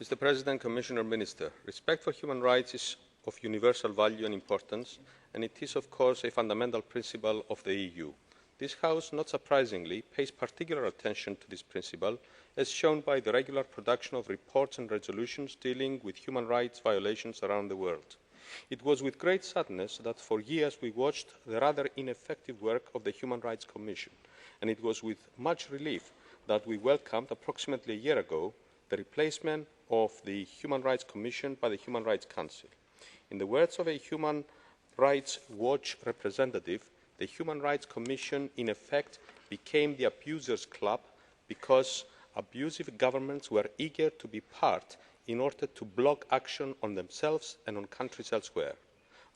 Mr. President, Commissioner, Minister, respect for human rights is of universal value and importance, and it is, of course, a fundamental principle of the EU. This House, not surprisingly, pays particular attention to this principle, as shown by the regular production of reports and resolutions dealing with human rights violations around the world. It was with great sadness that for years we watched the rather ineffective work of the Human Rights Commission, and it was with much relief that we welcomed, approximately a year ago, the replacement of the Human Rights Commission by the Human Rights Council. In the words of a Human Rights Watch representative, the Human Rights Commission in effect became the abusers' club because abusive governments were eager to be part in order to block action on themselves and on countries elsewhere.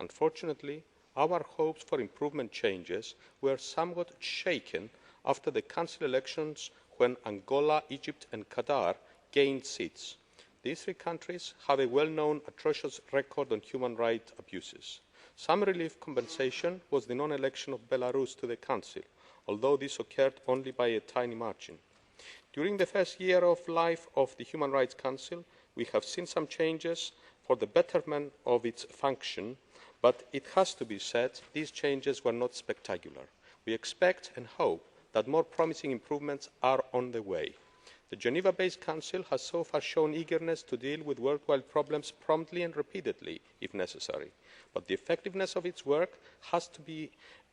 Unfortunately, our hopes for improvement changes were somewhat shaken after the Council elections when Angola, Egypt and Qatar gained seats. These three countries have a well-known atrocious record on human rights abuses. Some relief compensation was the non-election of Belarus to the Council, although this occurred only by a tiny margin. During the first year of life of the Human Rights Council, we have seen some changes for the betterment of its function, but it has to be said these changes were not spectacular. We expect and hope that more promising improvements are on the way. The Geneva-based Council has so far shown eagerness to deal with worldwide problems promptly and repeatedly, if necessary, but the effectiveness of its work has to be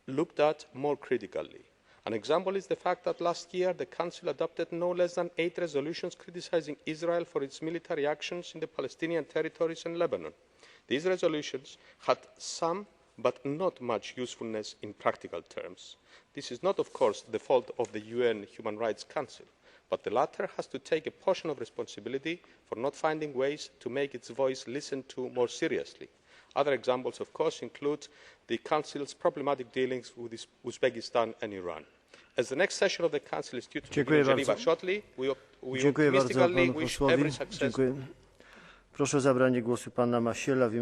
looked at more critically. An example is the fact that last year the Council adopted no less than 8 resolutions criticising Israel for its military actions in the Palestinian territories and Lebanon. These resolutions had some but not much usefulness in practical terms. This is not, of course, the fault of the UN Human Rights Council, but the latter has to take a portion of responsibility for not finding ways to make its voice listened to more seriously. Other examples, of course, include the Council's problematic dealings with Uzbekistan and Iran. As the next session of the Council is due to begin in Geneva shortly, we optimistically wish every success. Proszę o zabranie głosu pana Masiela w imieniu